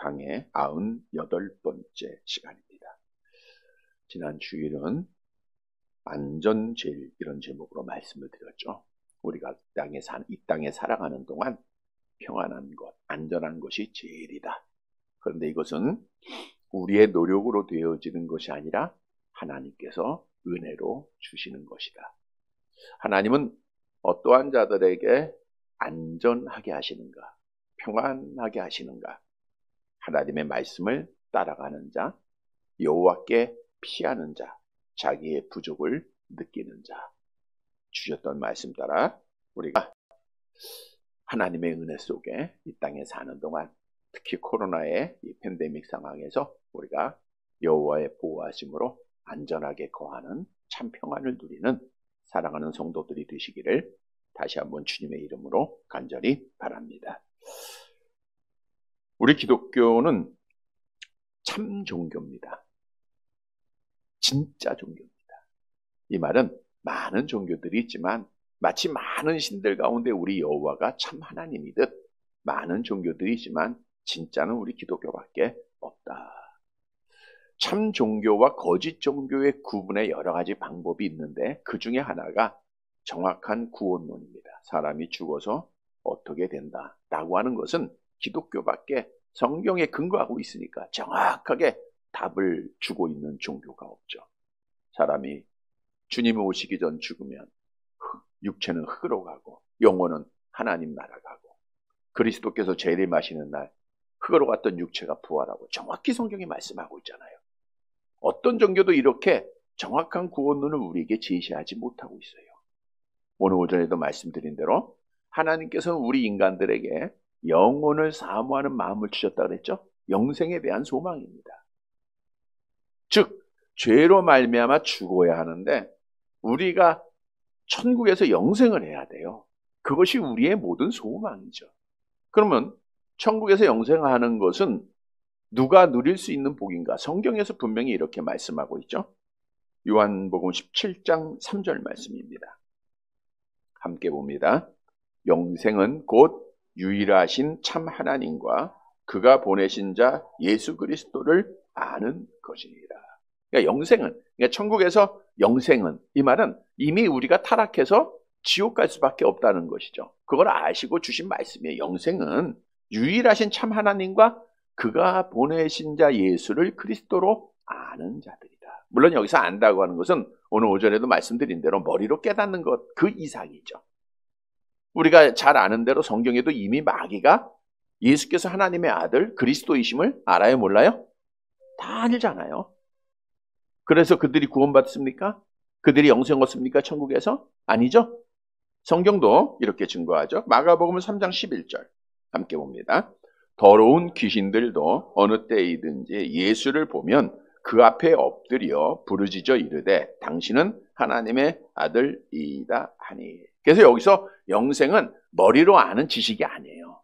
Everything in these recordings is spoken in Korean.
강의 98번째 시간입니다. 지난 주일은 안전제일 이런 제목으로 말씀을 드렸죠. 우리가 이 땅에 살아가는 동안 평안한 것, 안전한 것이 제일이다. 그런데 이것은 우리의 노력으로 되어지는 것이 아니라 하나님께서 은혜로 주시는 것이다. 하나님은 어떠한 자들에게 안전하게 하시는가, 평안하게 하시는가? 하나님의 말씀을 따라가는 자, 여호와께 피하는 자, 자기의 부족을 느끼는 자. 주셨던 말씀 따라 우리가 하나님의 은혜 속에 이 땅에 사는 동안, 특히 코로나의 이 팬데믹 상황에서 우리가 여호와의 보호하심으로 안전하게 거하는 참 평안을 누리는 사랑하는 성도들이 되시기를 다시 한번 주님의 이름으로 간절히 바랍니다. 우리 기독교는 참 종교입니다. 진짜 종교입니다. 이 말은 많은 종교들이 있지만 마치 많은 신들 가운데 우리 여호와가 참 하나님이듯 많은 종교들이 있지만 진짜는 우리 기독교밖에 없다. 참 종교와 거짓 종교의 구분의 여러 가지 방법이 있는데 그 중에 하나가 정확한 구원론입니다. 사람이 죽어서 어떻게 된다라고 하는 것은 기독교밖에 성경에 근거하고 있으니까 정확하게 답을 주고 있는 종교가 없죠. 사람이 주님이 오시기 전 죽으면 육체는 흙으로 가고 영혼은 하나님 나라 가고 그리스도께서 재림하시는 날 흙으로 갔던 육체가 부활하고 정확히 성경이 말씀하고 있잖아요. 어떤 종교도 이렇게 정확한 구원론을 우리에게 제시하지 못하고 있어요. 오늘 오전에도 말씀드린 대로 하나님께서는 우리 인간들에게 영혼을 사모하는 마음을 주셨다 그랬죠? 영생에 대한 소망입니다. 즉 죄로 말미암아 죽어야 하는데 우리가 천국에서 영생을 해야 돼요. 그것이 우리의 모든 소망이죠. 그러면 천국에서 영생하는 것은 누가 누릴 수 있는 복인가? 성경에서 분명히 이렇게 말씀하고 있죠. 요한복음 17장 3절 말씀입니다. 함께 봅니다. 영생은 곧 유일하신 참 하나님과 그가 보내신 자 예수 그리스도를 아는 것이니라. 그러니까 영생은, 그러니까 천국에서 영생은, 이 말은 이미 우리가 타락해서 지옥 갈 수밖에 없다는 것이죠. 그걸 아시고 주신 말씀이에요. 영생은 유일하신 참 하나님과 그가 보내신 자 예수를 그리스도로 아는 자들이다. 물론 여기서 안다고 하는 것은 오늘 오전에도 말씀드린 대로 머리로 깨닫는 것 그 이상이죠. 우리가 잘 아는 대로 성경에도 이미 마귀가 예수께서 하나님의 아들 그리스도이심을 알아요, 몰라요? 다 알잖아요. 그래서 그들이 구원받습니까? 그들이 영생 얻습니까? 천국에서? 아니죠. 성경도 이렇게 증거하죠. 마가복음 3장 11절 함께 봅니다. 더러운 귀신들도 어느 때이든지 예수를 보면 그 앞에 엎드려 부르짖어 이르되 당신은 하나님의 아들이다 하니. 그래서 여기서 영생은 머리로 아는 지식이 아니에요.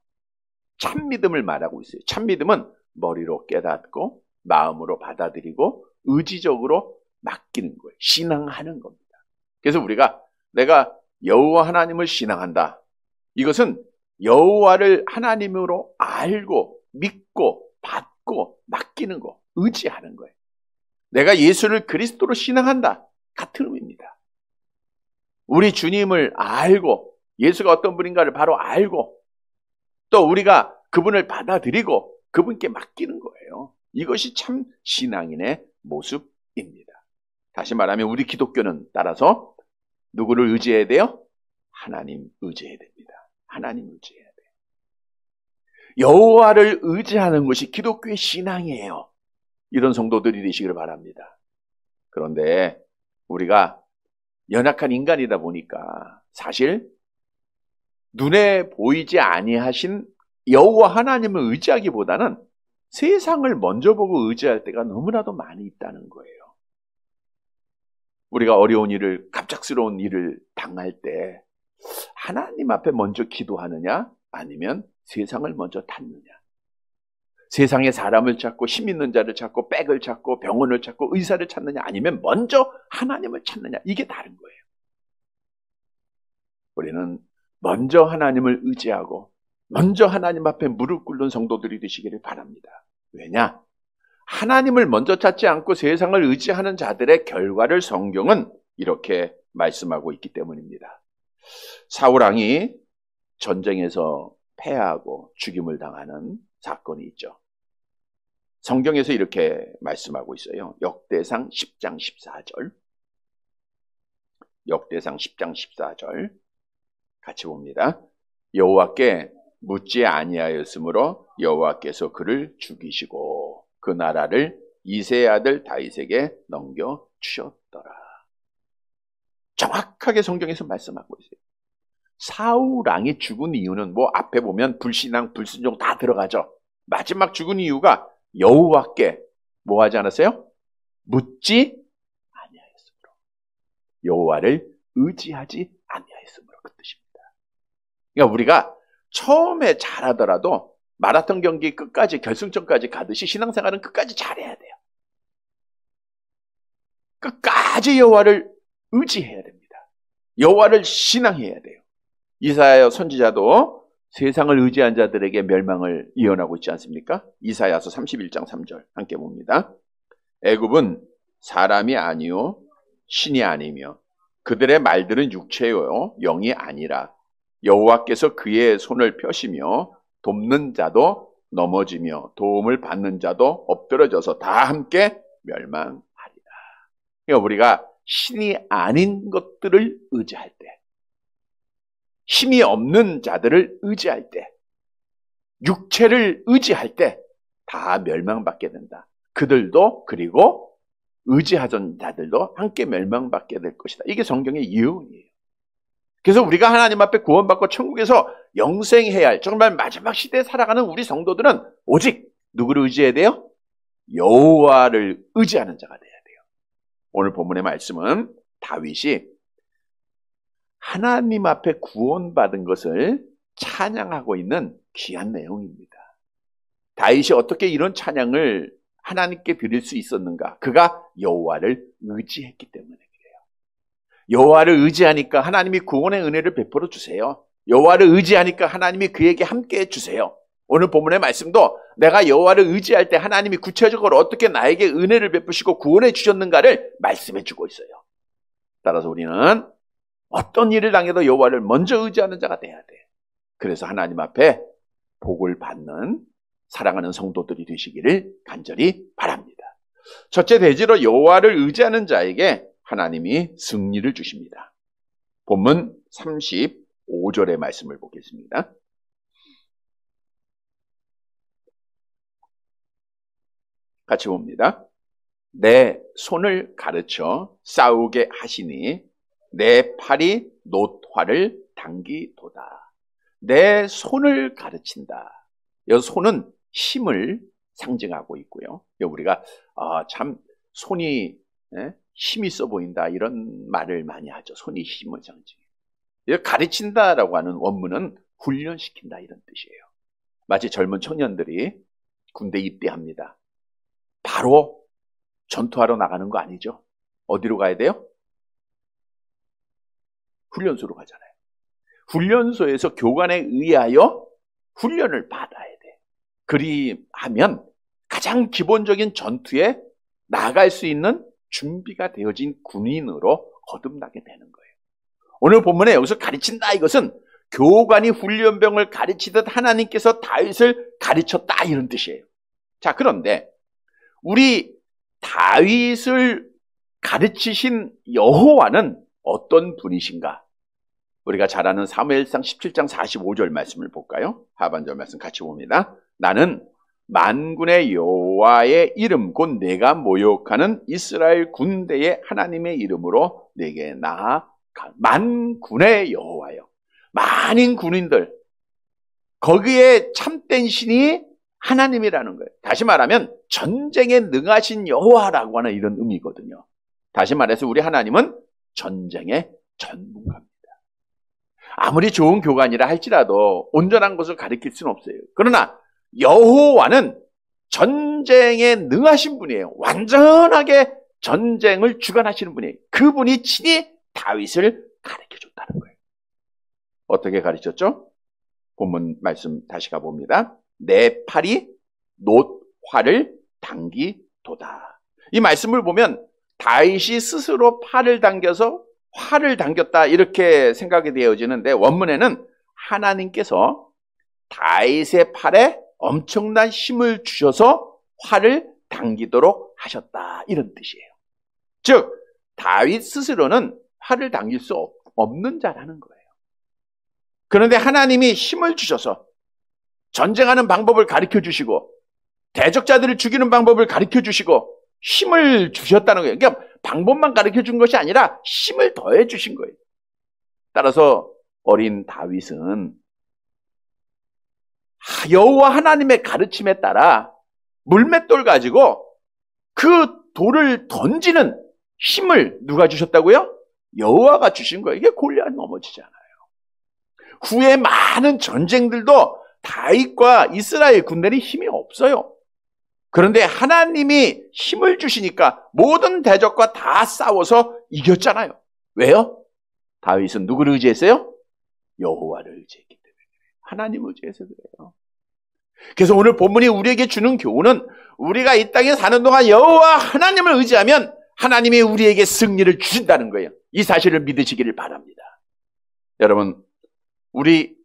참 믿음을 말하고 있어요. 참 믿음은 머리로 깨닫고 마음으로 받아들이고 의지적으로 맡기는 거예요. 신앙하는 겁니다. 그래서 우리가 내가 여호와 하나님을 신앙한다. 이것은 여호와를 하나님으로 알고 믿고 받고 맡기는 거, 의지하는 거예요. 내가 예수를 그리스도로 신앙한다. 같은 의미입니다. 우리 주님을 알고 예수가 어떤 분인가를 바로 알고 또 우리가 그분을 받아들이고 그분께 맡기는 거예요. 이것이 참 신앙인의 모습입니다. 다시 말하면 우리 기독교는 따라서 누구를 의지해야 돼요? 하나님 의지해야 됩니다. 하나님 의지해야 돼요. 여호와를 의지하는 것이 기독교의 신앙이에요. 이런 성도들이 되시기를 바랍니다. 그런데 우리가 연약한 인간이다 보니까 사실 눈에 보이지 아니하신 여호와 하나님을 의지하기보다는 세상을 먼저 보고 의지할 때가 너무나도 많이 있다는 거예요. 우리가 어려운 일을, 갑작스러운 일을 당할 때 하나님 앞에 먼저 기도하느냐 아니면 세상을 먼저 찾느냐. 세상의 사람을 찾고 힘 있는 자를 찾고 백을 찾고 병원을 찾고 의사를 찾느냐 아니면 먼저 하나님을 찾느냐. 이게 다른 거예요. 우리는 먼저 하나님을 의지하고 먼저 하나님 앞에 무릎 꿇는 성도들이 되시기를 바랍니다. 왜냐? 하나님을 먼저 찾지 않고 세상을 의지하는 자들의 결과를 성경은 이렇게 말씀하고 있기 때문입니다. 사울왕이 전쟁에서 패하고 죽임을 당하는 사건이 있죠. 성경에서 이렇게 말씀하고 있어요. 역대상 10장 14절. 역대상 10장 14절 같이 봅니다. 여호와께 묻지 아니하였으므로 여호와께서 그를 죽이시고 그 나라를 이새의 아들 다윗에게 넘겨주셨더라. 정확하게 성경에서 말씀하고 있어요. 사울왕이 죽은 이유는 뭐 앞에 보면 불신앙, 불순종 다 들어가죠. 마지막 죽은 이유가 여호와께 뭐 하지 않았어요? 묻지 아니하였으므로. 여호와를 의지하지 아니하였으므로 그 뜻입니다. 그러니까 우리가 처음에 잘하더라도 마라톤 경기 끝까지 결승점까지 가듯이 신앙생활은 끝까지 잘해야 돼요. 끝까지 여호와를 의지해야 됩니다. 여호와를 신앙해야 돼요. 이사야 선지자도 세상을 의지한 자들에게 멸망을 예언하고 있지 않습니까? 이사야서 31장 3절 함께 봅니다. 애굽은 사람이 아니요 신이 아니며 그들의 말들은 육체요 영이 아니라 여호와께서 그의 손을 펴시며 돕는 자도 넘어지며 도움을 받는 자도 엎드러져서 다 함께 멸망하리라. 그러니까 우리가 신이 아닌 것들을 의지할 때, 힘이 없는 자들을 의지할 때, 육체를 의지할 때 다 멸망받게 된다. 그들도 그리고 의지하던 자들도 함께 멸망받게 될 것이다. 이게 성경의 예언이에요. 그래서 우리가 하나님 앞에 구원받고 천국에서 영생해야 할 정말 마지막 시대에 살아가는 우리 성도들은 오직 누구를 의지해야 돼요? 여호와를 의지하는 자가 돼야 돼요. 오늘 본문의 말씀은 다윗이 하나님 앞에 구원받은 것을 찬양하고 있는 귀한 내용입니다. 다윗이 어떻게 이런 찬양을 하나님께 드릴 수 있었는가? 그가 여호와를 의지했기 때문에 그래요. 여호와를 의지하니까 하나님이 구원의 은혜를 베풀어 주세요. 여호와를 의지하니까 하나님이 그에게 함께 해주세요. 오늘 본문의 말씀도 내가 여호와를 의지할 때 하나님이 구체적으로 어떻게 나에게 은혜를 베푸시고 구원해 주셨는가를 말씀해 주고 있어요. 따라서 우리는 어떤 일을 당해도 여호와를 먼저 의지하는 자가 돼야 돼. 그래서 하나님 앞에 복을 받는 사랑하는 성도들이 되시기를 간절히 바랍니다. 첫째 대지로 여호와를 의지하는 자에게 하나님이 승리를 주십니다. 본문 35절의 말씀을 보겠습니다. 같이 봅니다. 내 손을 가르쳐 싸우게 하시니 내 팔이 놋화를 당기도다. 내 손을 가르친다. 이 손은 힘을 상징하고 있고요. 우리가 참 손이 힘이 있어 보인다 이런 말을 많이 하죠. 손이 힘을 상징해요. 가르친다라고 하는 원문은 훈련시킨다 이런 뜻이에요. 마치 젊은 청년들이 군대 입대합니다. 바로 전투하러 나가는 거 아니죠. 어디로 가야 돼요? 훈련소로 가잖아요. 훈련소에서 교관에 의하여 훈련을 받아야 돼. 그리하면 가장 기본적인 전투에 나갈 수 있는 준비가 되어진 군인으로 거듭나게 되는 거예요. 오늘 본문에 여기서 가르친다 이것은 교관이 훈련병을 가르치듯 하나님께서 다윗을 가르쳤다 이런 뜻이에요. 자, 그런데 우리 다윗을 가르치신 여호와는 어떤 분이신가? 우리가 잘 아는 사무엘상 17장 45절 말씀을 볼까요? 하반절 말씀 같이 봅니다. 나는 만군의 여호와의 이름 곧 내가 모욕하는 이스라엘 군대의 하나님의 이름으로 내게 나아가. 만군의 여호와요. 많은 군인들 거기에 참된 신이 하나님이라는 거예요. 다시 말하면 전쟁에 능하신 여호와라고 하는 이런 의미거든요. 다시 말해서 우리 하나님은 전쟁의 전문가입니다. 아무리 좋은 교관이라 할지라도 온전한 것을 가르칠 수는 없어요. 그러나 여호와는 전쟁에 능하신 분이에요. 완전하게 전쟁을 주관하시는 분이에요. 그분이 친히 다윗을 가르쳐줬다는 거예요. 어떻게 가르쳤죠? 본문 말씀 다시 가봅니다. 내 팔이 활을 당기도다. 이 말씀을 보면 다윗이 스스로 팔을 당겨서 활을 당겼다 이렇게 생각이 되어지는데, 원문에는 하나님께서 다윗의 팔에 엄청난 힘을 주셔서 활을 당기도록 하셨다 이런 뜻이에요. 즉 다윗 스스로는 활을 당길 수 없는 자라는 거예요. 그런데 하나님이 힘을 주셔서 전쟁하는 방법을 가르쳐 주시고 대적자들을 죽이는 방법을 가르쳐 주시고 힘을 주셨다는 거예요. 그러니까 방법만 가르쳐 준 것이 아니라 힘을 더해 주신 거예요. 따라서 어린 다윗은 여호와 하나님의 가르침에 따라 물맷돌 가지고 그 돌을 던지는 힘을 누가 주셨다고요? 여호와가 주신 거예요. 이게 골리앗 넘어지잖아요. 후에 많은 전쟁들도 다윗과 이스라엘 군대는 힘이 없어요. 그런데 하나님이 힘을 주시니까 모든 대적과 다 싸워서 이겼잖아요. 왜요? 다윗은 누구를 의지했어요? 여호와를 의지했기 때문에. 하나님을 의지해서 그래요. 그래서 오늘 본문이 우리에게 주는 교훈은 우리가 이 땅에 사는 동안 여호와 하나님을 의지하면 하나님이 우리에게 승리를 주신다는 거예요. 이 사실을 믿으시기를 바랍니다. 여러분, 우리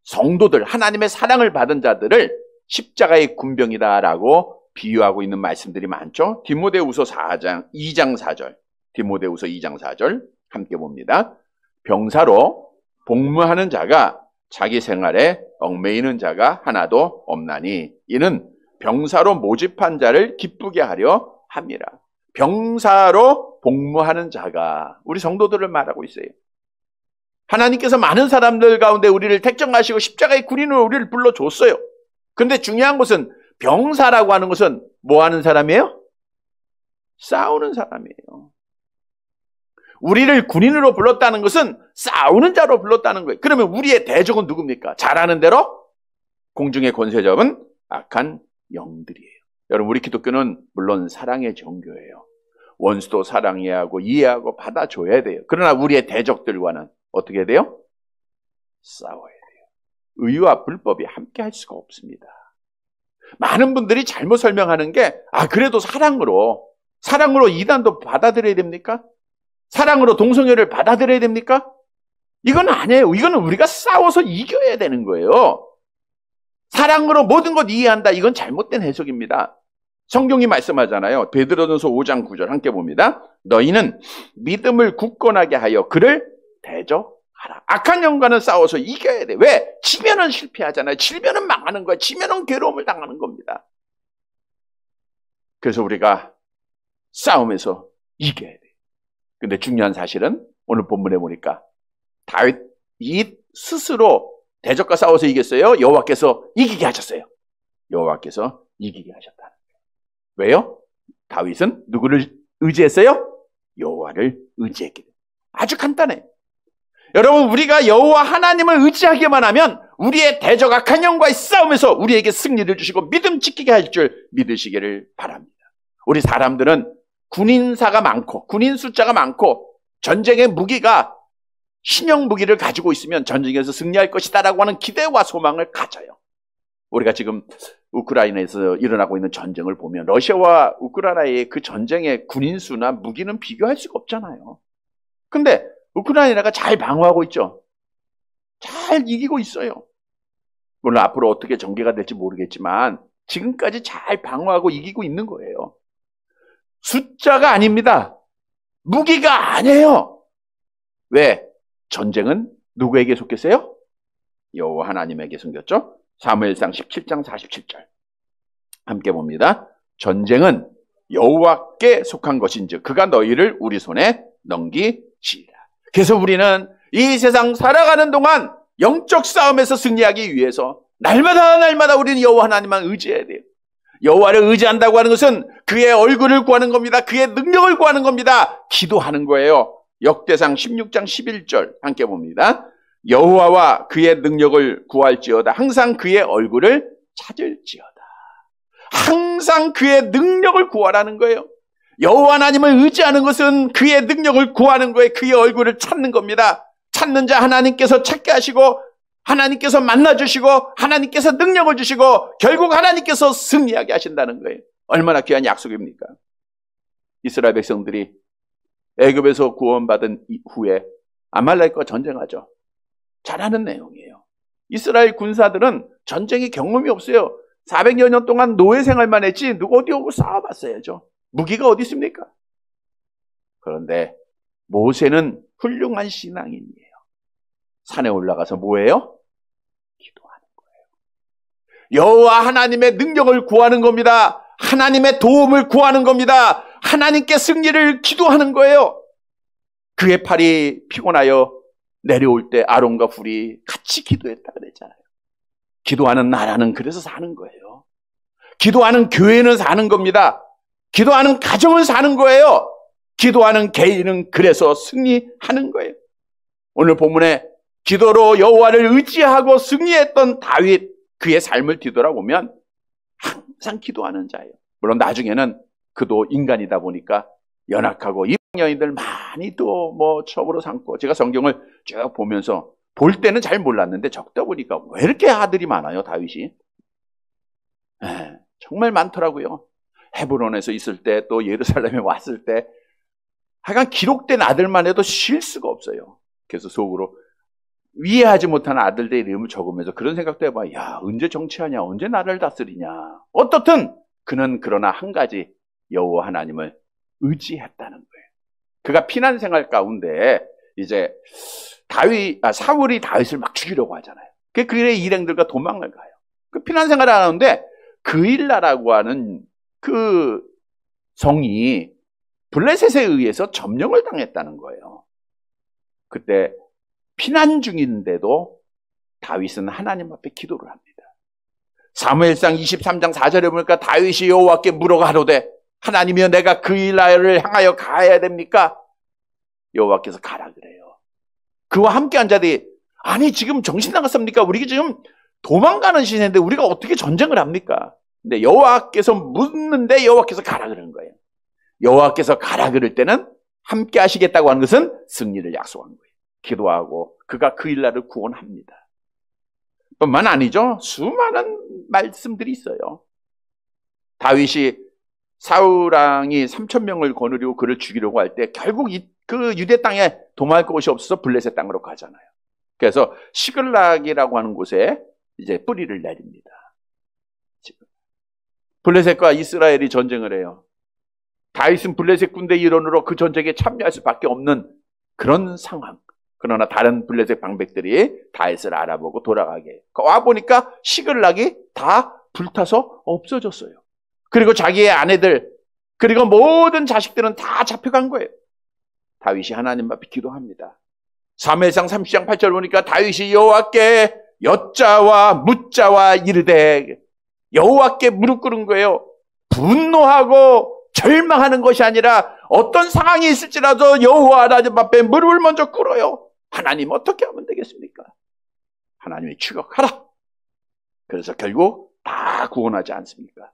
성도들, 하나님의 사랑을 받은 자들을 십자가의 군병이다라고 비유하고 있는 말씀들이 많죠. 디모데후서 2장 4절. 디모데후서 2장 4절 함께 봅니다. 병사로 복무하는 자가 자기 생활에 얽매이는 자가 하나도 없나니 이는 병사로 모집한 자를 기쁘게 하려 함이라. 병사로 복무하는 자가 우리 성도들을 말하고 있어요. 하나님께서 많은 사람들 가운데 우리를 택정하시고 십자가의 군인으로 우리를 불러줬어요. 그런데 중요한 것은 병사라고 하는 것은 뭐 하는 사람이에요? 싸우는 사람이에요. 우리를 군인으로 불렀다는 것은 싸우는 자로 불렀다는 거예요. 그러면 우리의 대적은 누굽니까? 잘 아는 대로 공중의 권세 잡은 악한 영들이에요. 여러분, 우리 기독교는 물론 사랑의 종교예요. 원수도 사랑해야 하고 이해하고 받아줘야 돼요. 그러나 우리의 대적들과는 어떻게 돼요? 싸워야 돼요. 의와 불법이 함께 할 수가 없습니다. 많은 분들이 잘못 설명하는 게 그래도 사랑으로 이단도 받아들여야 됩니까? 사랑으로 동성애를 받아들여야 됩니까? 이건 아니에요. 이거는 우리가 싸워서 이겨야 되는 거예요. 사랑으로 모든 것 이해한다. 이건 잘못된 해석입니다. 성경이 말씀하잖아요. 베드로전서 5장 9절 함께 봅니다. 너희는 믿음을 굳건하게 하여 그를 대적하라. 악한 영과는 싸워서 이겨야 돼. 왜? 지면은 실패하잖아요. 지면은 망하는 거야. 지면은 괴로움을 당하는 겁니다. 그래서 우리가 싸움에서 이겨야 돼. 근데 중요한 사실은 오늘 본문에 보니까 다윗이 스스로 대적과 싸워서 이겼어요? 여호와께서 이기게 하셨어요? 여호와께서 이기게 하셨다는 거예요. 왜요? 다윗은 누구를 의지했어요? 여호와를 의지했기 때문에. 아주 간단해. 여러분, 우리가 여호와 하나님을 의지하기만 하면 우리의 대적 악한 영과의 싸움에서 우리에게 승리를 주시고 믿음 지키게 할 줄 믿으시기를 바랍니다. 우리 사람들은 군인사가 많고 군인 숫자가 많고 전쟁의 무기가 신형 무기를 가지고 있으면 전쟁에서 승리할 것이다라고 하는 기대와 소망을 가져요. 우리가 지금 우크라이나에서 일어나고 있는 전쟁을 보면 러시아와 우크라이나의 그 전쟁의 군인수나 무기는 비교할 수가 없잖아요. 근데 우크라이나가 잘 방어하고 있죠. 잘 이기고 있어요. 물론 앞으로 어떻게 전개가 될지 모르겠지만 지금까지 잘 방어하고 이기고 있는 거예요. 숫자가 아닙니다. 무기가 아니에요. 왜? 전쟁은 누구에게 속했어요? 여호와 하나님에게 숨겼죠. 사무엘상 17장 47절 함께 봅니다. 전쟁은 여호와께 속한 것인즉 그가 너희를 우리 손에 넘기시리라. 그래서 우리는 이 세상 살아가는 동안 영적 싸움에서 승리하기 위해서 날마다 우리는 여호와 하나님만 의지해야 돼요. 여호와를 의지한다고 하는 것은 그의 얼굴을 구하는 겁니다. 그의 능력을 구하는 겁니다. 기도하는 거예요. 역대상 16장 11절 함께 봅니다. 여호와와 그의 능력을 구할지어다. 항상 그의 얼굴을 찾을지어다. 항상 그의 능력을 구하라는 거예요. 여호와 하나님을 의지하는 것은 그의 능력을 구하는 거예요. 그의 얼굴을 찾는 겁니다. 찾는 자 하나님께서 찾게 하시고 하나님께서 만나주시고 하나님께서 능력을 주시고 결국 하나님께서 승리하게 하신다는 거예요. 얼마나 귀한 약속입니까? 이스라엘 백성들이 애굽에서 구원받은 이후에 아말렉과 전쟁하죠. 잘 아는 내용이에요. 이스라엘 군사들은 전쟁의 경험이 없어요. 400여 년 동안 노예 생활만 했지 누가 어디 오고 싸워봤어야죠. 무기가 어디 있습니까? 그런데 모세는 훌륭한 신앙인이에요. 산에 올라가서 뭐예요? 기도하는 거예요. 여호와 하나님의 능력을 구하는 겁니다. 하나님의 도움을 구하는 겁니다. 하나님께 승리를 기도하는 거예요. 그의 팔이 피곤하여 내려올 때 아론과 훌이 같이 기도했다 그랬잖아요. 기도하는 나라는 그래서 사는 거예요. 기도하는 교회는 사는 겁니다. 기도하는 가정은 사는 거예요. 기도하는 개인은 그래서 승리하는 거예요. 오늘 본문에 기도로 여호와를 의지하고 승리했던 다윗, 그의 삶을 뒤돌아보면 항상 기도하는 자예요. 물론 나중에는 그도 인간이다 보니까 연약하고 이방인들 많이 또 첩으로 삼고, 제가 성경을 쭉 보면서 볼 때는 잘 몰랐는데 적다 보니까 왜 이렇게 아들이 많아요, 다윗이? 정말 많더라고요. 헤브론에서 있을 때 또 예루살렘에 왔을 때 하여간 기록된 아들만 해도 쉴 수가 없어요. 그래서 속으로 이해하지 못하는 아들들의 이름을 적으면서 그런 생각도 해봐. 야, 언제 정치하냐, 언제 나라를 다스리냐. 어떻든 그는 그러나 한 가지, 여호와 하나님을 의지했다는 거예요. 그가 피난 생활 가운데 이제 사울이 다윗을 막 죽이려고 하잖아요. 그의 일행들과 도망을 가요. 그 피난 생활을 하는데 그일라라고 하는 그 성이 블레셋에 의해서 점령을 당했다는 거예요. 그때 피난 중인데도 다윗은 하나님 앞에 기도를 합니다. 사무엘상 23장 4절에 보니까 다윗이 여호와께 물어가로되 하나님이여 내가 그일라를 향하여 가야 됩니까? 여호와께서 가라 그래요. 그와 함께한 자들이 아니 지금 정신 나갔습니까? 우리가 지금 도망가는 시대인데 우리가 어떻게 전쟁을 합니까? 근데 여호와께서 묻는데 여호와께서 가라 그러는 거예요. 여호와께서 가라 그럴 때는 함께 하시겠다고 하는 것은 승리를 약속한 거예요. 기도하고 그가 그일라를 구원합니다. 뿐만 아니죠. 수많은 말씀들이 있어요. 다윗이 사울왕이 3,000명을 거느리고 그를 죽이려고 할 때 결국 그 유대 땅에 도망할 곳이 없어서 블레셋 땅으로 가잖아요. 그래서 시글락이라고 하는 곳에 이제 뿌리를 내립니다. 블레셋과 이스라엘이 전쟁을 해요. 다윗은 블레셋 군대 일원으로 그 전쟁에 참여할 수밖에 없는 그런 상황. 그러나 다른 블레셋 방백들이 다윗을 알아보고 돌아가게 해요. 와보니까 시글락이 다 불타서 없어졌어요. 그리고 자기의 아내들, 그리고 모든 자식들은 다 잡혀간 거예요. 다윗이 하나님 앞에 기도합니다. 사무엘상 30장 8절 보니까 다윗이 여호와께 여자와 묻자와 이르되, 여호와께 무릎 꿇은 거예요. 분노하고 절망하는 것이 아니라 어떤 상황이 있을지라도 여호와 하나님 앞에 무릎을 먼저 꿇어요. 하나님 어떻게 하면 되겠습니까? 하나님이 추격하라. 그래서 결국 다 구원하지 않습니까?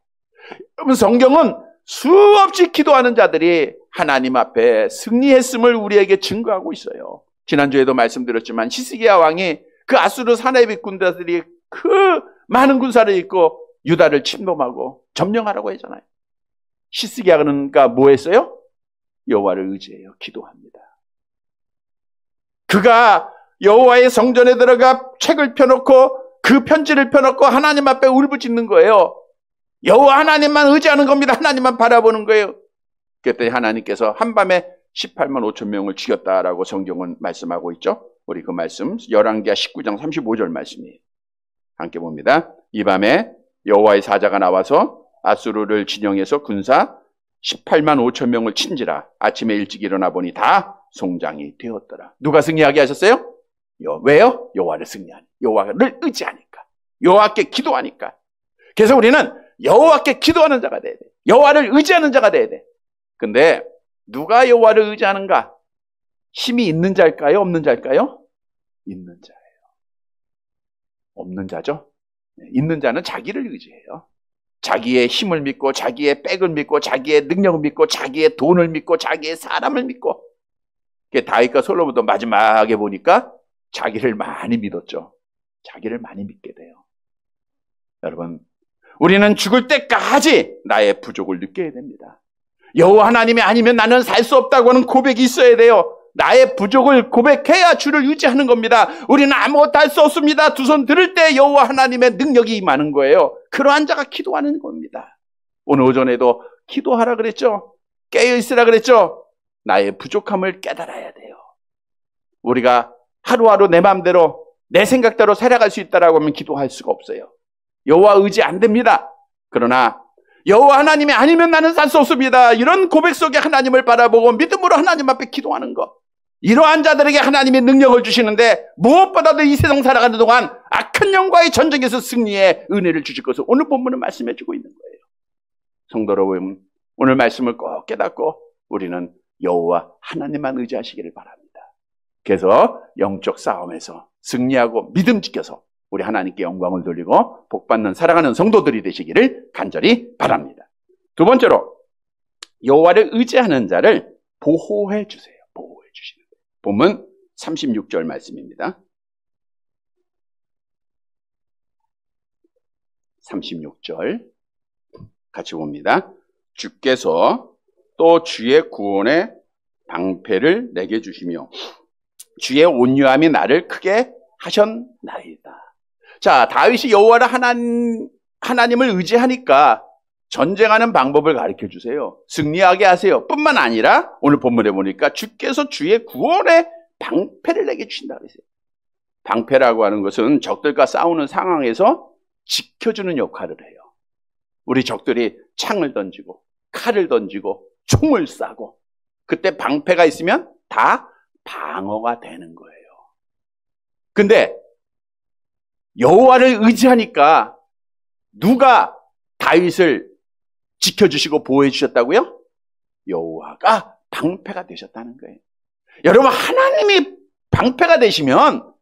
여러분, 성경은 수없이 기도하는 자들이 하나님 앞에 승리했음을 우리에게 증거하고 있어요. 지난주에도 말씀드렸지만 히스기야 왕이 그 아수르 사내비 군대들이 그 많은 군사를 입고 유다를 침범하고 점령하라고 했잖아요. 히스기야가 뭐 했어요? 여호와를 의지해요. 기도합니다. 그가 여호와의 성전에 들어가 책을 펴놓고 그 편지를 펴놓고 하나님 앞에 울부짖는 거예요. 여호와 하나님만 의지하는 겁니다. 하나님만 바라보는 거예요. 그랬더니 하나님께서 한밤에 18만 5천 명을 죽였다라고 성경은 말씀하고 있죠. 우리 그 말씀 열왕기하 19장 35절 말씀이에요. 함께 봅니다. 이 밤에 여호와의 사자가 나와서 아수르를 진영해서 군사 18만 5천 명을 친지라. 아침에 일찍 일어나 보니 다 송장이 되었더라. 누가 승리하게 하셨어요? 왜요? 여호와를 승리하니, 여호와를 의지하니까, 여호와께 기도하니까. 그래서 우리는 여호와께 기도하는 자가 돼야 돼. 여호와를 의지하는 자가 돼야 돼. 근데 누가 여호와를 의지하는가? 힘이 있는 자일까요? 없는 자일까요? 있는 자예요. 없는 자죠? 있는 자는 자기를 의지해요. 자기의 힘을 믿고, 자기의 백을 믿고, 자기의 능력을 믿고, 자기의 돈을 믿고, 자기의 사람을 믿고. 다윗과 솔로몬도 마지막에 보니까 자기를 많이 믿었죠. 자기를 많이 믿게 돼요. 여러분, 우리는 죽을 때까지 나의 부족을 느껴야 됩니다. 여호와 하나님이 아니면 나는 살 수 없다고 하는 고백이 있어야 돼요. 나의 부족을 고백해야 주를 의지하는 겁니다. 우리는 아무것도 할 수 없습니다. 두 손 들을 때 여호와 하나님의 능력이 임하는 거예요. 그러한 자가 기도하는 겁니다. 오늘 오전에도 기도하라 그랬죠. 깨어있으라 그랬죠. 나의 부족함을 깨달아야 돼요. 우리가 하루하루 내 마음대로 내 생각대로 살아갈 수 있다라고 하면 기도할 수가 없어요. 여호와 의지 안 됩니다. 그러나 여호와 하나님이 아니면 나는 살 수 없습니다. 이런 고백 속에 하나님을 바라보고 믿음으로 하나님 앞에 기도하는 것. 이러한 자들에게 하나님의 능력을 주시는데 무엇보다도 이 세상 살아가는 동안 악한 영과의 전쟁에서 승리의 은혜를 주실 것을 오늘 본문은 말씀해 주고 있는 거예요. 성도 여러분, 오늘 말씀을 꼭 깨닫고 우리는 여호와 하나님만 의지하시기를 바랍니다. 그래서 영적 싸움에서 승리하고 믿음 지켜서 우리 하나님께 영광을 돌리고 복받는 살아가는 성도들이 되시기를 간절히 바랍니다. 두 번째로 여호와를 의지하는 자를 보호해 주세요. 보호해 주시는 거예요. 본문 36절 말씀입니다. 36절 같이 봅니다. 주께서 또 주의 구원의 방패를 내게 주시며 주의 온유함이 나를 크게 하셨나이다. 자, 다윗이 여호와를 하나님을 의지하니까 전쟁하는 방법을 가르쳐 주세요. 승리하게 하세요. 뿐만 아니라 오늘 본문에 보니까 주께서 주의 구원의 방패를 내게 주신다 그랬어요. 방패라고 하는 것은 적들과 싸우는 상황에서 지켜주는 역할을 해요. 우리 적들이 창을 던지고 칼을 던지고 총을 쏴고 그때 방패가 있으면 다 방어가 되는 거예요. 근데 여호와를 의지하니까 누가 다윗을 지켜주시고 보호해 주셨다고요? 여호와가 방패가 되셨다는 거예요. 여러분, 하나님이 방패가 되시면,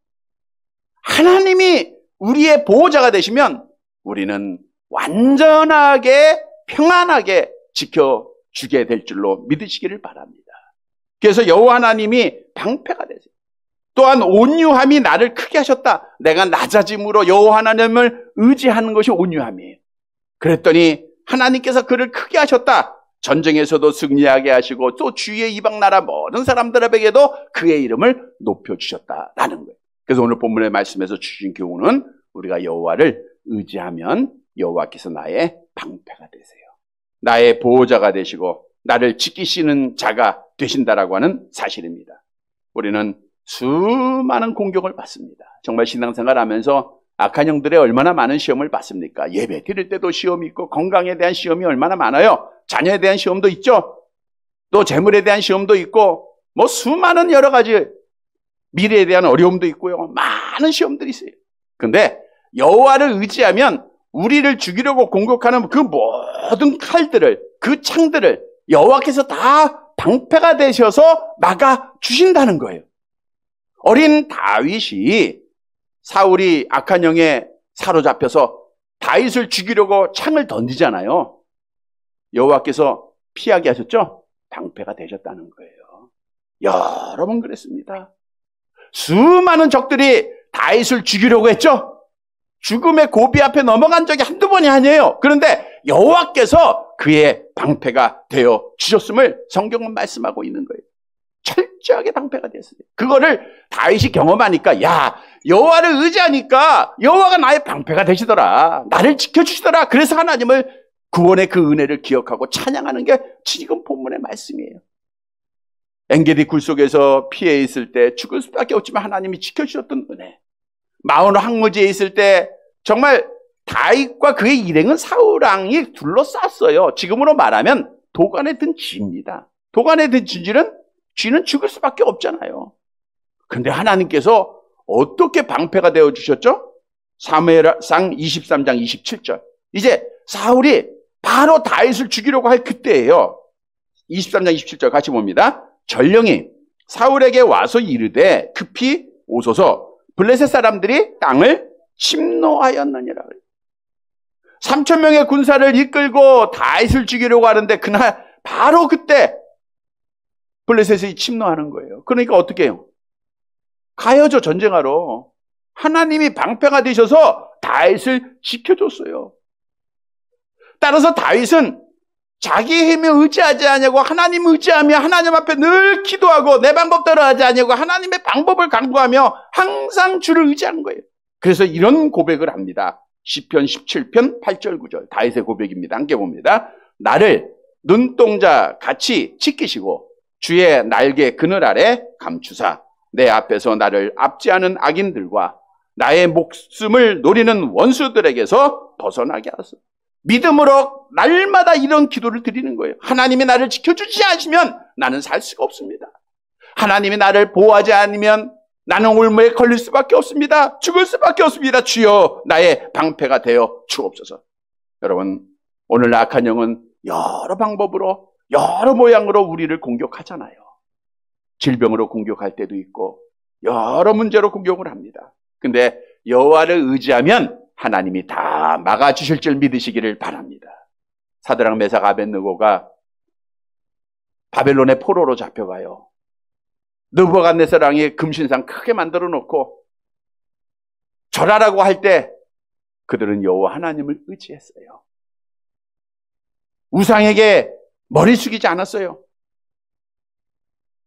하나님이 우리의 보호자가 되시면 우리는 완전하게 평안하게 지켜주게 될 줄로 믿으시기를 바랍니다. 그래서 여호와 하나님이 방패가 되세요. 또한 온유함이 나를 크게 하셨다. 내가 낮아짐으로 여호와 하나님을 의지하는 것이 온유함이에요. 그랬더니 하나님께서 그를 크게 하셨다. 전쟁에서도 승리하게 하시고 또 주위의 이방 나라 모든 사람들에게도 그의 이름을 높여주셨다라는 거예요. 그래서 오늘 본문의 말씀에서 주신 교훈은 우리가 여호와를 의지하면 여호와께서 나의 방패가 되세요. 나의 보호자가 되시고 나를 지키시는 자가 되신다라고 하는 사실입니다. 우리는 수많은 공격을 받습니다. 정말 신앙생활 하면서 악한 영들의 얼마나 많은 시험을 받습니까? 예배 드릴 때도 시험이 있고 건강에 대한 시험이 얼마나 많아요. 자녀에 대한 시험도 있죠. 또 재물에 대한 시험도 있고 뭐 수많은 여러 가지 미래에 대한 어려움도 있고요. 많은 시험들이 있어요. 근데 여호와를 의지하면 우리를 죽이려고 공격하는 그 모든 칼들을, 그 창들을 여호와께서 다 방패가 되셔서 막아 주신다는 거예요. 어린 다윗이 사울이 악한 영에 사로잡혀서 다윗을 죽이려고 창을 던지잖아요. 여호와께서 피하게 하셨죠? 방패가 되셨다는 거예요. 여러 번 그랬습니다. 수많은 적들이 다윗을 죽이려고 했죠? 죽음의 고비 앞에 넘어간 적이 한두 번이 아니에요. 그런데 여호와께서 그의 방패가 되어 주셨음을 성경은 말씀하고 있는 거예요. 철저하게 방패가 되었어요. 그거를 다윗이 경험하니까 야, 여호와를 의지하니까 여호와가 나의 방패가 되시더라. 나를 지켜주시더라. 그래서 하나님을 구원의 그 은혜를 기억하고 찬양하는 게 지금 본문의 말씀이에요. 엔게디 굴 속에서 피해 있을 때 죽을 수밖에 없지만 하나님이 지켜주셨던 은혜. 마온 황무지에 있을 때 정말 다윗과 그의 일행은 사울왕이 둘러쌌어요. 지금으로 말하면 도관에 든 쥐입니다. 도관에 든 쥐는 죽을 수밖에 없잖아요. 근데 하나님께서 어떻게 방패가 되어주셨죠? 사무엘상 23장 27절. 이제 사울이 바로 다윗을 죽이려고 할 그때예요. 23장 27절 같이 봅니다. 전령이 사울에게 와서 이르되 급히 오소서 블레셋 사람들이 땅을 침노하였느니라. 3,000명의 군사를 이끌고 다윗을 죽이려고 하는데 그날 바로 그때 블레셋이 침노하는 거예요. 그러니까 어떻게 해요? 가야죠, 전쟁하러. 하나님이 방패가 되셔서 다윗을 지켜줬어요. 따라서 다윗은 자기 힘에 의지하지 않냐고 하나님 의지하며 하나님 앞에 늘 기도하고 내 방법대로 하지 않냐고 하나님의 방법을 강구하며 항상 주를 의지하는 거예요. 그래서 이런 고백을 합니다. 시편 17편 8절 9절 다윗의 고백입니다. 함께 봅니다. 나를 눈동자 같이 지키시고 주의 날개 그늘 아래 감추사 내 앞에서 나를 압제하는 악인들과 나의 목숨을 노리는 원수들에게서 벗어나게 하소서. 믿음으로 날마다 이런 기도를 드리는 거예요. 하나님이 나를 지켜주지 않으시면 나는 살 수가 없습니다. 하나님이 나를 보호하지 않으면 나는 올무에 걸릴 수밖에 없습니다. 죽을 수밖에 없습니다. 주여 나의 방패가 되어 주옵소서. 여러분, 오늘 악한 영은 여러 방법으로 여러 모양으로 우리를 공격하잖아요. 질병으로 공격할 때도 있고 여러 문제로 공격을 합니다. 근데 여호와를 의지하면 하나님이 다 막아주실 줄 믿으시기를 바랍니다. 사드락 메삭 아벳느고가 바벨론의 포로로 잡혀가요. 느부갓네살 왕이 금신상 크게 만들어 놓고 절하라고 할 때 그들은 여호와 하나님을 의지했어요. 우상에게 머리 숙이지 않았어요.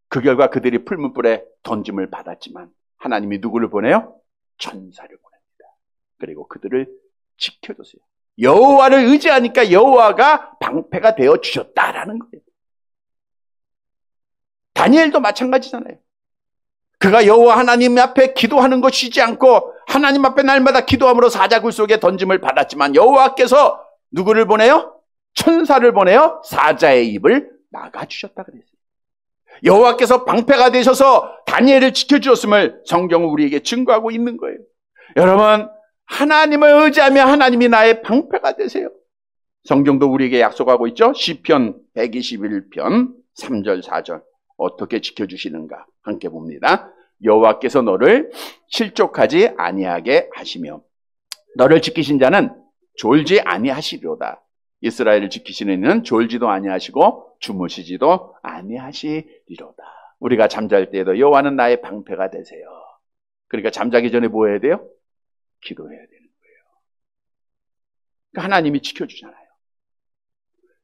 그 결과 그들이 풀문불에 던짐을 받았지만 하나님이 누구를 보내요? 천사를 보냅니다. 그리고 그들을 지켜줬어요. 여호와를 의지하니까 여호와가 방패가 되어 주셨다라는 거예요. 다니엘도 마찬가지잖아요. 그가 여호와 하나님 앞에 기도하는 것 쉬지 않고 하나님 앞에 날마다 기도함으로 사자굴 속에 던짐을 받았지만 여호와께서 누구를 보내요? 천사를 보내요. 사자의 입을 막아주셨다 그랬어요. 여호와께서 방패가 되셔서 다니엘을 지켜주셨음을 성경은 우리에게 증거하고 있는 거예요. 여러분, 하나님을 의지하며 하나님이 나의 방패가 되세요. 성경도 우리에게 약속하고 있죠. 시편 121편 3절 4절 어떻게 지켜주시는가 함께 봅니다. 여호와께서 너를 실족하지 아니하게 하시며 너를 지키신 자는 졸지 아니하시리로다. 이스라엘을 지키시는 이는 졸지도 아니하시고 주무시지도 아니하시리로다. 우리가 잠잘 때에도 여호와는 나의 방패가 되세요. 그러니까 잠자기 전에 뭐 해야 돼요? 기도해야 되는 거예요. 그러니까 하나님이 지켜주잖아요.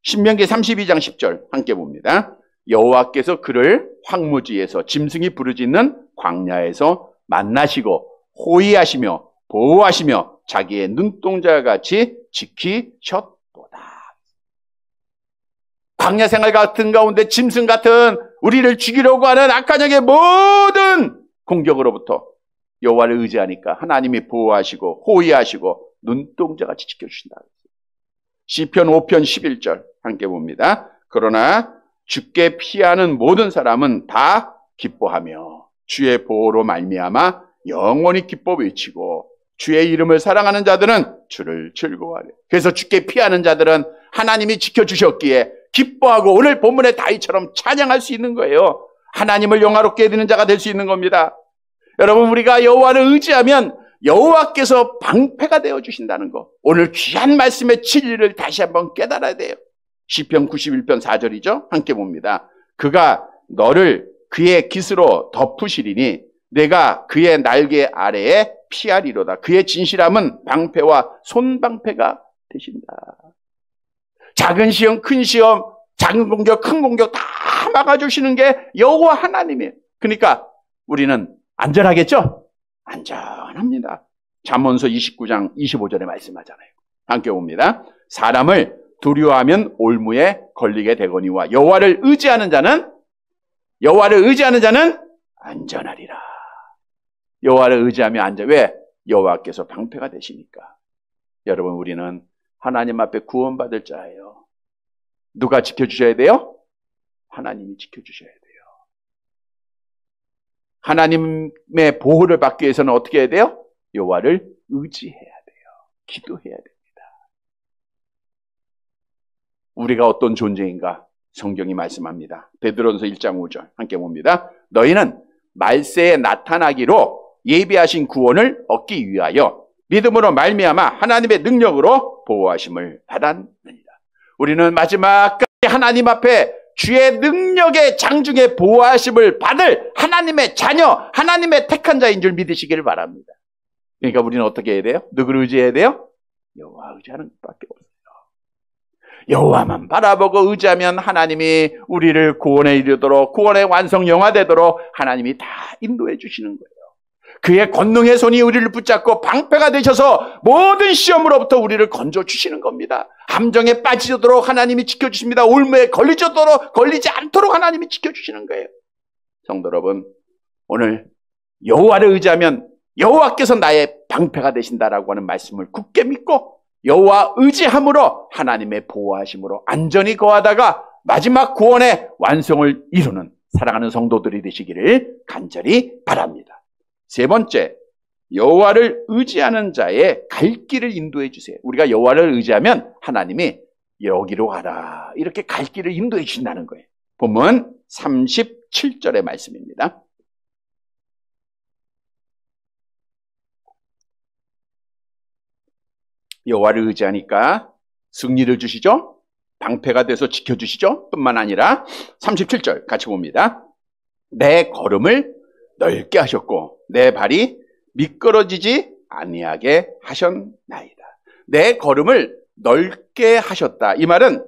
신명기 32장 10절 함께 봅니다. 여호와께서 그를 황무지에서 짐승이 부르짖는 광야에서 만나시고 호위하시며 보호하시며 자기의 눈동자 같이 지키셨도다. 광야 생활 같은 가운데 짐승 같은 우리를 죽이려고 하는 악한 영의 모든 공격으로부터 여호와를 의지하니까 하나님이 보호하시고 호위하시고 눈동자같이 지켜주신다. 시편 5편 11절 함께 봅니다. 그러나 주께 피하는 모든 사람은 다 기뻐하며 주의 보호로 말미암아 영원히 기뻐 외치고 주의 이름을 사랑하는 자들은 주를 즐거워하래. 그래서 주께 피하는 자들은 하나님이 지켜주셨기에 기뻐하고 오늘 본문의 다윗처럼 찬양할 수 있는 거예요. 하나님을 영화롭게 해드리는 자가 될 수 있는 겁니다. 여러분, 우리가 여호와를 의지하면 여호와께서 방패가 되어주신다는 거, 오늘 귀한 말씀의 진리를 다시 한번 깨달아야 돼요. 시편 91편 4절이죠. 함께 봅니다. 그가 너를 그의 깃으로 덮으시리니 내가 그의 날개 아래에 피하리로다. 그의 진실함은 방패와 손방패가 되신다. 작은 시험, 큰 시험, 작은 공격, 큰 공격 다 막아주시는 게 여호와 하나님이에요. 그러니까 우리는 안전하겠죠? 안전합니다. 잠언서 29장 25절에 말씀하잖아요. 함께 봅니다. 사람을 두려워하면 올무에 걸리게 되거니와 여호와를 의지하는 자는 안전하리라. 여호와를 의지하며 안전. 왜? 여호와께서 방패가 되시니까. 여러분, 우리는 하나님 앞에 구원받을 자예요. 누가 지켜주셔야 돼요? 하나님이 지켜주셔야 돼요. 하나님의 보호를 받기 위해서는 어떻게 해야 돼요? 여호와를 의지해야 돼요. 기도해야 됩니다. 우리가 어떤 존재인가 성경이 말씀합니다. 베드로전서 1장 5절 함께 봅니다. 너희는 말세에 나타나기로 예비하신 구원을 얻기 위하여 믿음으로 말미암아 하나님의 능력으로 보호하심을 받았느니라. 우리는 마지막까지 하나님 앞에 주의 능력의 장중에 보호하심을 받을 하나님의 자녀, 하나님의 택한 자인 줄 믿으시기를 바랍니다. 그러니까 우리는 어떻게 해야 돼요? 누구를 의지해야 돼요? 여호와 의지하는 것밖에 없어요. 여호와만 바라보고 의지하면 하나님이 우리를 구원에 이르도록, 구원의 완성 영화되도록 하나님이 다 인도해 주시는 거예요. 그의 권능의 손이 우리를 붙잡고 방패가 되셔서 모든 시험으로부터 우리를 건져 주시는 겁니다. 함정에 빠지도록 하나님이 지켜주십니다. 올무에 걸리지 않도록 하나님이 지켜주시는 거예요. 성도 여러분, 오늘 여호와를 의지하면 여호와께서 나의 방패가 되신다라고 하는 말씀을 굳게 믿고 여호와 의지함으로 하나님의 보호하심으로 안전히 거하다가 마지막 구원의 완성을 이루는 사랑하는 성도들이 되시기를 간절히 바랍니다. 세 번째, 여호와를 의지하는 자의 갈 길을 인도해 주세요. 우리가 여호와를 의지하면 하나님이 여기로 가라, 이렇게 갈 길을 인도해 주신다는 거예요. 본문 37절의 말씀입니다. 여호와를 의지하니까 승리를 주시죠. 방패가 돼서 지켜주시죠. 뿐만 아니라 37절 같이 봅니다. 내 걸음을 넓게 하셨고 내 발이 미끄러지지 아니하게 하셨나이다. 내 걸음을 넓게 하셨다. 이 말은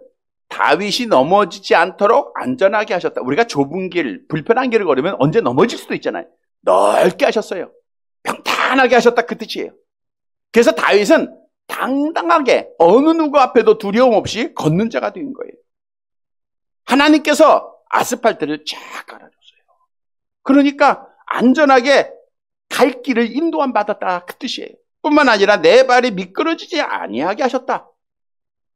다윗이 넘어지지 않도록 안전하게 하셨다. 우리가 좁은 길, 불편한 길을 걸으면 언제 넘어질 수도 있잖아요. 넓게 하셨어요. 평탄하게 하셨다, 그 뜻이에요. 그래서 다윗은 당당하게 어느 누구 앞에도 두려움 없이 걷는 자가 된 거예요. 하나님께서 아스팔트를 쫙 깔아줬어요. 그러니까 안전하게 갈 길을 인도함 받았다, 그 뜻이에요. 뿐만 아니라 내 발이 미끄러지지 아니하게 하셨다.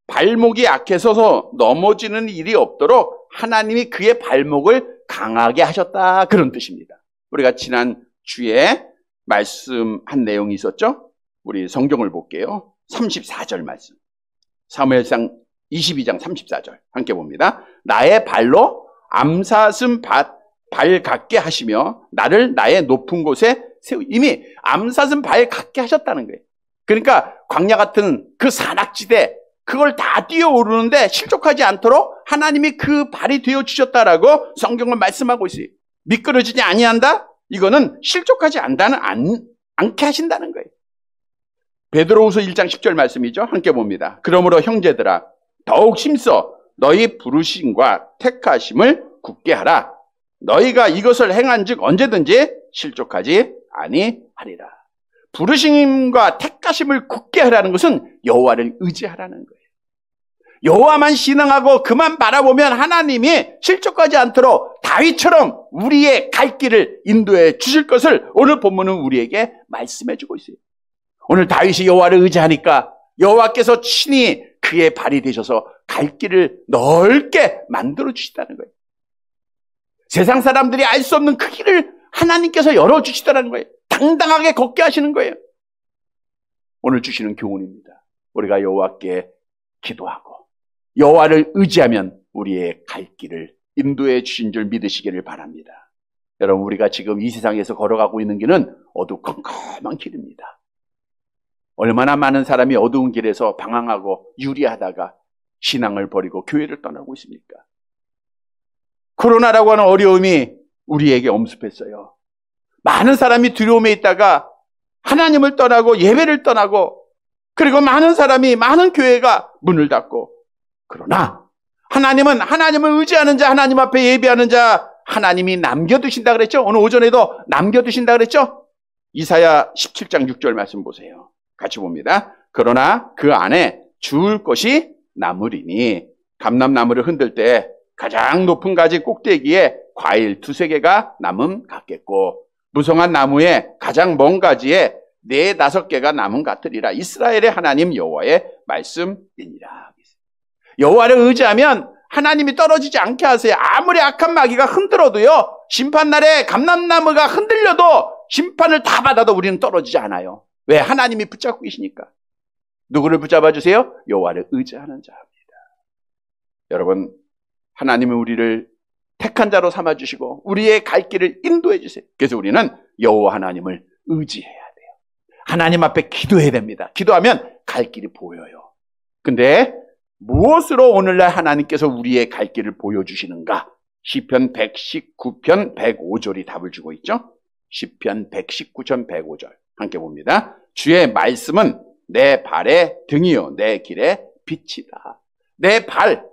발목이 약해서서 넘어지는 일이 없도록 하나님이 그의 발목을 강하게 하셨다, 그런 뜻입니다. 우리가 지난 주에 말씀한 내용이 있었죠? 우리 성경을 볼게요. 34절 말씀. 사무엘상 22장 34절 함께 봅니다. 나의 발로 암사슴 발 갖게 하시며 나를 나의 높은 곳에 세우. 이미 암사슴 발 갖게 하셨다는 거예요. 그러니까 광야 같은 그 산악지대, 그걸 다 뛰어오르는데 실족하지 않도록 하나님이 그 발이 되어 주셨다라고 성경은 말씀하고 있어요. 미끄러지지 아니한다? 이거는 실족하지 않게 하신다는 거예요. 베드로후서 1장 10절 말씀이죠. 함께 봅니다. 그러므로 형제들아 더욱 힘써 너희 부르심과 택하심을 굳게 하라. 너희가 이것을 행한즉 언제든지 실족하지 아니하리라. 부르심과 택하심을 굳게 하라는 것은 여호와를 의지하라는 거예요. 여호와만 신앙하고 그만 바라보면 하나님이 실족하지 않도록 다윗처럼 우리의 갈 길을 인도해 주실 것을 오늘 본문은 우리에게 말씀해 주고 있어요. 오늘 다윗이 여호와를 의지하니까 여호와께서 친히 그의 발이 되셔서 갈 길을 넓게 만들어 주시다는 거예요. 세상 사람들이 알 수 없는 그 길을 하나님께서 열어주시더라는 거예요. 당당하게 걷게 하시는 거예요. 오늘 주시는 교훈입니다. 우리가 여호와께 기도하고 여호와를 의지하면 우리의 갈 길을 인도해 주신 줄 믿으시기를 바랍니다. 여러분, 우리가 지금 이 세상에서 걸어가고 있는 길은 어두컴컴한 길입니다. 얼마나 많은 사람이 어두운 길에서 방황하고 유리하다가 신앙을 버리고 교회를 떠나고 있습니까? 코로나라고 하는 어려움이 우리에게 엄습했어요. 많은 사람이 두려움에 있다가 하나님을 떠나고 예배를 떠나고, 그리고 많은 사람이, 많은 교회가 문을 닫고, 그러나 하나님은 하나님을 의지하는 자, 하나님 앞에 예배하는 자 하나님이 남겨두신다 그랬죠? 오늘 오전에도 남겨두신다 그랬죠? 이사야 17장 6절 말씀 보세요. 같이 봅니다. 그러나 그 안에 주울 것이 남으리니 감람나무를 흔들 때 가장 높은 가지 꼭대기에 과일 2-3개가 남음 같겠고 무성한 나무에 가장 먼 가지에 4-5개가 남음 같으리라. 이스라엘의 하나님 여호와의 말씀이니라. 여호와를 의지하면 하나님이 떨어지지 않게 하세요. 아무리 악한 마귀가 흔들어도요, 심판날에 감람나무가 흔들려도 심판을 다 받아도 우리는 떨어지지 않아요. 왜? 하나님이 붙잡고 계시니까. 누구를 붙잡아 주세요? 여호와를 의지하는 자입니다. 여러분, 하나님은 우리를 택한 자로 삼아주시고 우리의 갈 길을 인도해 주세요. 그래서 우리는 여호와 하나님을 의지해야 돼요. 하나님 앞에 기도해야 됩니다. 기도하면 갈 길이 보여요. 근데 무엇으로 오늘날 하나님께서 우리의 갈 길을 보여주시는가? 시편 119편 105절이 답을 주고 있죠. 시편 119편 105절 함께 봅니다. 주의 말씀은 내 발의 등이요 내 길의 빛이다. 내 발,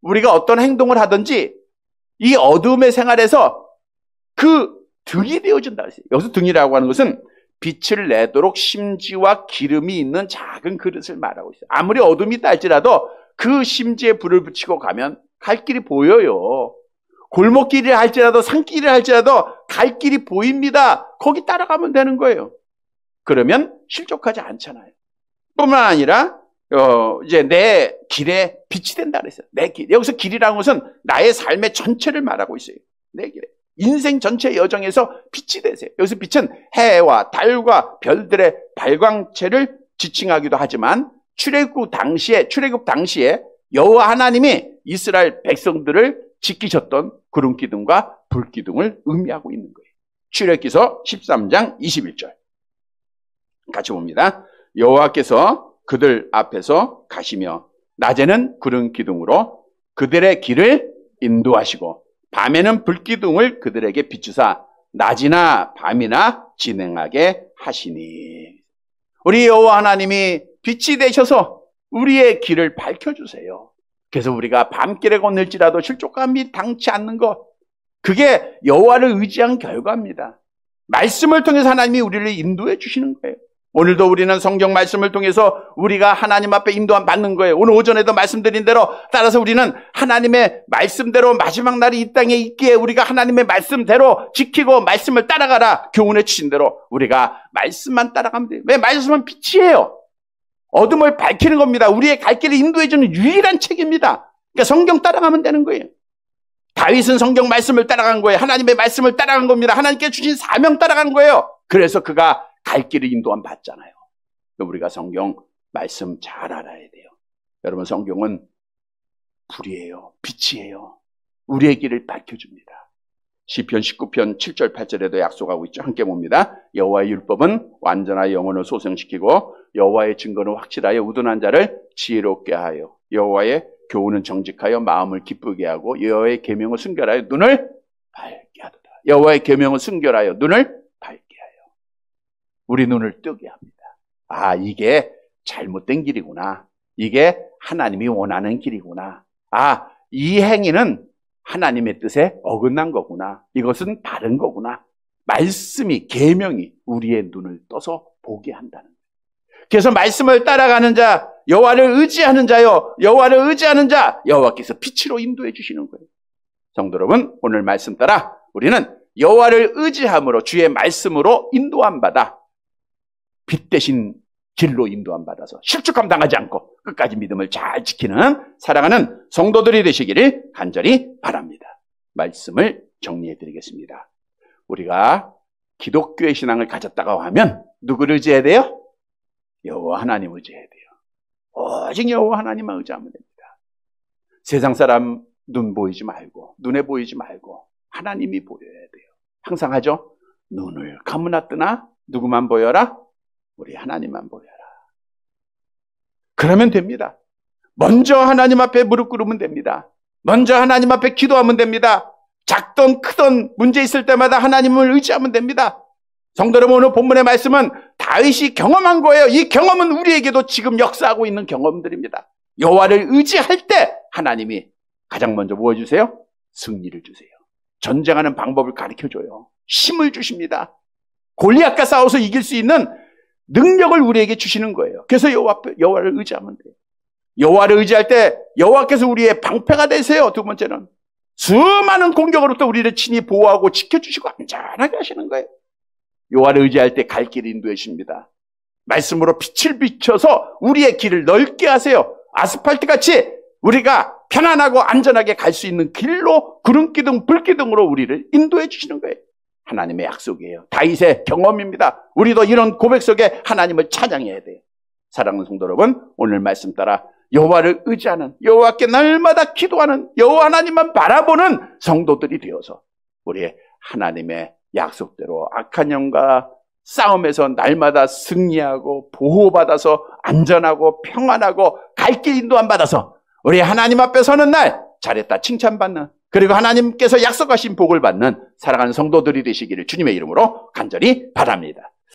우리가 어떤 행동을 하든지 이 어둠의 생활에서 그 등이 되어준다. 여기서 등이라고 하는 것은 빛을 내도록 심지와 기름이 있는 작은 그릇을 말하고 있어요. 아무리 어둠이 있다 할지라도 그 심지에 불을 붙이고 가면 갈 길이 보여요. 골목길이라 할지라도 산길이라 할지라도 갈 길이 보입니다. 거기 따라가면 되는 거예요. 그러면 실족하지 않잖아요. 뿐만 아니라 이제 내 길에 빛이 된다 그랬어요. 내 길. 여기서 길이라는 것은 나의 삶의 전체를 말하고 있어요. 내 길에. 인생 전체 여정에서 빛이 되세요. 여기서 빛은 해와 달과 별들의 발광체를 지칭하기도 하지만 출애굽 당시에 여호와 하나님이 이스라엘 백성들을 지키셨던 구름 기둥과 불 기둥을 의미하고 있는 거예요. 출애굽기서 13장 21절. 같이 봅니다. 여호와께서 그들 앞에서 가시며 낮에는 구름 기둥으로 그들의 길을 인도하시고 밤에는 불기둥을 그들에게 비추사 낮이나 밤이나 진행하게 하시니. 우리 여호와 하나님이 빛이 되셔서 우리의 길을 밝혀주세요. 그래서 우리가 밤길에 건널지라도 실족감이 당치 않는 것, 그게 여호와를 의지한 결과입니다. 말씀을 통해서 하나님이 우리를 인도해 주시는 거예요. 오늘도 우리는 성경 말씀을 통해서 우리가 하나님 앞에 인도함 받는 거예요. 오늘 오전에도 말씀드린 대로 따라서 우리는 하나님의 말씀대로 마지막 날이 이 땅에 있기에 우리가 하나님의 말씀대로 지키고 말씀을 따라가라 교훈해 주신 대로 우리가 말씀만 따라가면 돼요. 왜? 말씀은 빛이에요. 어둠을 밝히는 겁니다. 우리의 갈 길을 인도해 주는 유일한 책입니다. 그러니까 성경 따라가면 되는 거예요. 다윗은 성경 말씀을 따라간 거예요. 하나님의 말씀을 따라간 겁니다. 하나님께 주신 사명 따라간 거예요. 그래서 그가 갈 길을 인도함 받잖아요. 우리가 성경 말씀 잘 알아야 돼요. 여러분, 성경은 불이에요. 빛이에요. 우리의 길을 밝혀줍니다. 시편 19편 7절 8절에도 약속하고 있죠. 함께 봅니다. 여호와의 율법은 완전하여 영혼을 소생시키고 여호와의 증거는 확실하여 우둔한 자를 지혜롭게 하여 여호와의 교훈은 정직하여 마음을 기쁘게 하고 여호와의 계명을 순결하여 눈을 밝게 하도다. 여호와의 계명을 순결하여 눈을 밝게 하여 우리 눈을 뜨게 합니다. 아, 이게 잘못된 길이구나. 이게 하나님이 원하는 길이구나. 아, 이 행위는 하나님의 뜻에 어긋난 거구나. 이것은 다른 거구나. 말씀이, 계명이 우리의 눈을 떠서 보게 한다는 거예요. 그래서 말씀을 따라가는 자, 여호와를 의지하는 자요. 여호와를 의지하는 자, 여호와께서 빛으로 인도해 주시는 거예요. 성도 여러분, 오늘 말씀 따라 우리는 여호와를 의지함으로 주의 말씀으로 인도함 받아 빛 대신 길로 인도함 받아서 실족함 당하지 않고 끝까지 믿음을 잘 지키는 살아가는 성도들이 되시기를 간절히 바랍니다. 말씀을 정리해 드리겠습니다. 우리가 기독교의 신앙을 가졌다고 하면 누구를 의지해야 돼요? 여호와 하나님 의지해야 돼요. 오직 여호와 하나님만 의지하면 됩니다. 세상 사람 눈 보이지 말고, 눈에 보이지 말고 하나님이 보여야 돼요. 항상 하죠. 눈을 감으나 뜨나 누구만 보여라? 우리 하나님만 보여라. 그러면 됩니다. 먼저 하나님 앞에 무릎 꿇으면 됩니다. 먼저 하나님 앞에 기도하면 됩니다. 작든 크든 문제 있을 때마다 하나님을 의지하면 됩니다. 성도 여러분, 오늘 본문의 말씀은 다윗이 경험한 거예요. 이 경험은 우리에게도 지금 역사하고 있는 경험들입니다. 여호와를 의지할 때 하나님이 가장 먼저 뭐 해주세요? 승리를 주세요. 전쟁하는 방법을 가르쳐줘요. 힘을 주십니다. 골리앗과 싸워서 이길 수 있는 능력을 우리에게 주시는 거예요. 그래서 여호와를 의지하면 돼요. 여호와를 의지할 때 여호와께서 우리의 방패가 되세요. 두 번째는 수많은 공격으로부터 우리를 친히 보호하고 지켜주시고 안전하게 하시는 거예요. 여호와를 의지할 때 갈 길을 인도해 주십니다. 말씀으로 빛을 비춰서 우리의 길을 넓게 하세요. 아스팔트같이 우리가 편안하고 안전하게 갈 수 있는 길로 구름기둥, 불기둥으로 우리를 인도해 주시는 거예요. 하나님의 약속이에요. 다윗의 경험입니다. 우리도 이런 고백 속에 하나님을 찬양해야 돼요. 사랑하는 성도 여러분, 오늘 말씀 따라 여호와를 의지하는, 여호와께 날마다 기도하는, 여호와 하나님만 바라보는 성도들이 되어서 우리의 하나님의 약속대로 악한 영과 싸움에서 날마다 승리하고 보호받아서 안전하고 평안하고 갈 길 인도함 받아서 우리 하나님 앞에 서는 날 잘했다 칭찬받는, 그리고 하나님께서 약속하신 복을 받는 사랑하는 성도들이 되시기를 주님의 이름으로 간절히 바랍니다.